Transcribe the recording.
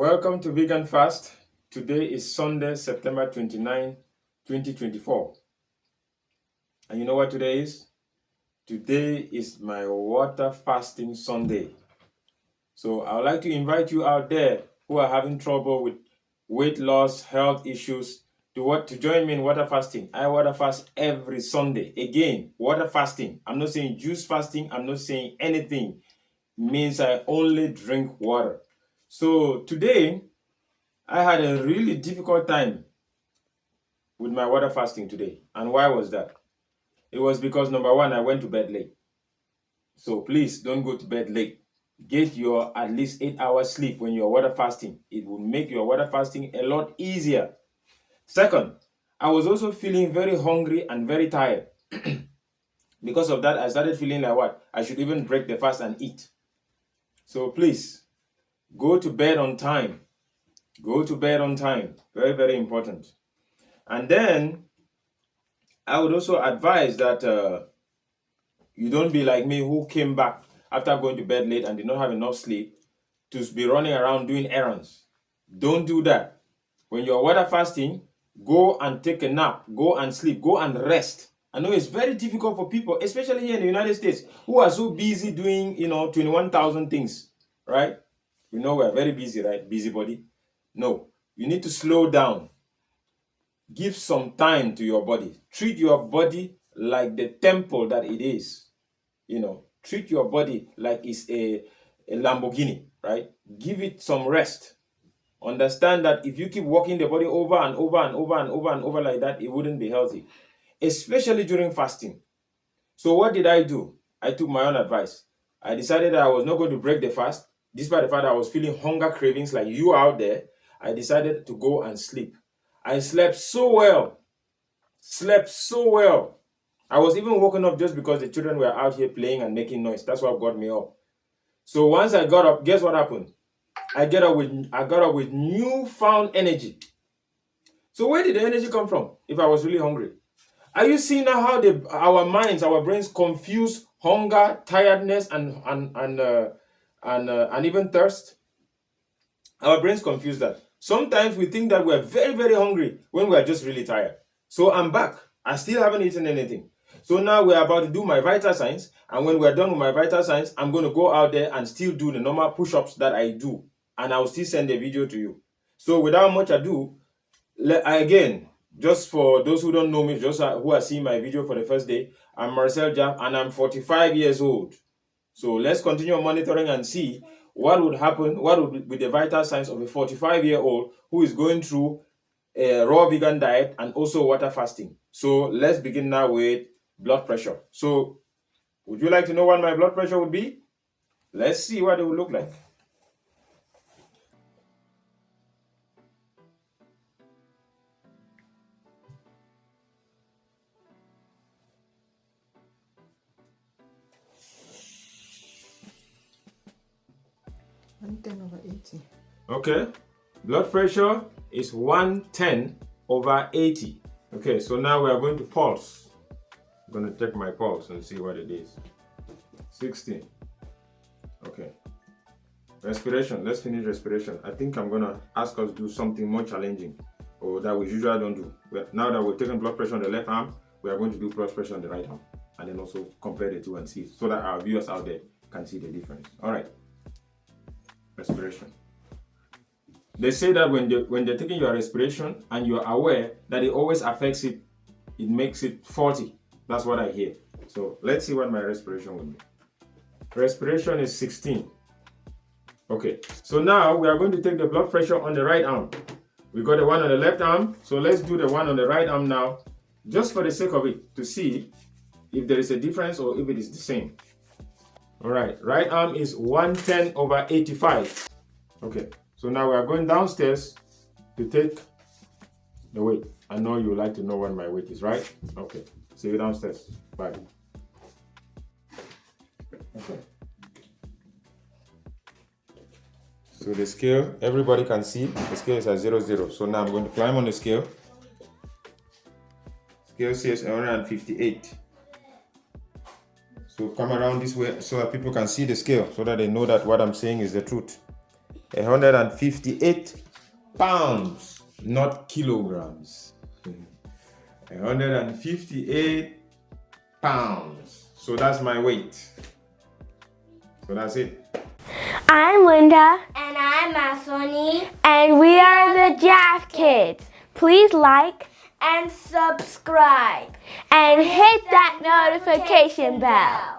Welcome to Vegan Fast. Today is Sunday, September 29, 2024. And you know what today is? Today is my water fasting Sunday. So I would like to invite you out there who are having trouble with weight loss, health issues, to join me in water fasting. I water fast every Sunday. Again, water fasting. I'm not saying juice fasting. I'm not saying anything. It means I only drink water. So today, I had a really difficult time with my water fasting today. And why was that? It was because number one, I went to bed late. So please don't go to bed late. Get your at least 8 hours sleep when you're water fasting. It will make your water fasting a lot easier. Second, I was also feeling very hungry and very tired. Because of that, I started feeling like what? I should even break the fast and eat. So please, go to bed on time. Go to bed on time. Very, very important. And then I would also advise that you don't be like me who came back after going to bed late and did not have enough sleep to be running around doing errands. Don't do that. When you're water fasting, go and take a nap, go and sleep, go and rest. I know it's very difficult for people, especially here in the United States, who are so busy doing, 21,000 things, right? We know we're very busy, right? Busybody. No, you need to slow down. Give some time to your body. Treat your body like the temple that it is. Treat your body like it's a Lamborghini, right? Give it some rest. Understand that if you keep walking the body over and over and over and over and over like that, it wouldn't be healthy, especially during fasting. So what did I do? I took my own advice. I decided that I was not going to break the fast, despite the fact that I was feeling hunger cravings like you out there. I decided to go and sleep. I slept so well. I was even woken up just because the children were out here playing and making noise. That's what got me up. So once I got up, guess what happened? I got up with newfound energy. So where did the energy come from if I was really hungry? Are you seeing now how our minds, our brains confuse hunger, tiredness, and even thirst? Our brains confuse that. Sometimes we think that we're very, very hungry when we're just really tired. So I'm back. I still haven't eaten anything. So now we're about to do my vital signs. And when we're done with my vital signs, I'm going to go out there and still do the normal push-ups that I do. And I'll still send a video to you. So without much ado, again, just for those who don't know me, just who are seeing my video for the first day, I'm Marcel Jam and I'm 45 years old. So let's continue monitoring and see what would happen, what would be the vital signs of a 45-year-old who is going through a raw vegan diet and also water fasting. So let's begin now with blood pressure. So would you like to know what my blood pressure would be? Let's see what it would look like. (110/80). Okay, blood pressure is 110/80. Okay, so now we are going to pulse. I'm going to check my pulse and see what it is. 16. Okay. Respiration. Let's finish respiration. I think I'm going to ask us to do something more challenging or that we usually don't do. Now that we're taking blood pressure on the left arm, we are going to do blood pressure on the right arm and then also compare the two and see so that our viewers out there can see the difference. All right. Respiration. They say that when they're taking your respiration and you're aware that it always affects it, it makes it faulty. That's what I hear. So let's see what my respiration will be. Respiration is 16. Okay, so now we are going to take the blood pressure on the right arm. We got the one on the left arm, so let's do the one on the right arm now, just for the sake of it, to see if there is a difference or if it is the same. All right, right arm is 110/85. Okay, so now we are going downstairs to take the weight. I know you would like to know what my weight is, right? Okay, see you downstairs. Bye. Okay. So the scale, everybody can see, the scale is at 00. So now I'm going to climb on the scale. Scale says 158. So come around this way so that people can see the scale, so that they know that what I'm saying is the truth. 158 pounds, not kilograms. 158 pounds. So that's my weight. So that's it. I'm Linda. And I'm Masoni. And we are the Jaff Kids. Please like And subscribe. and hit that notification bell.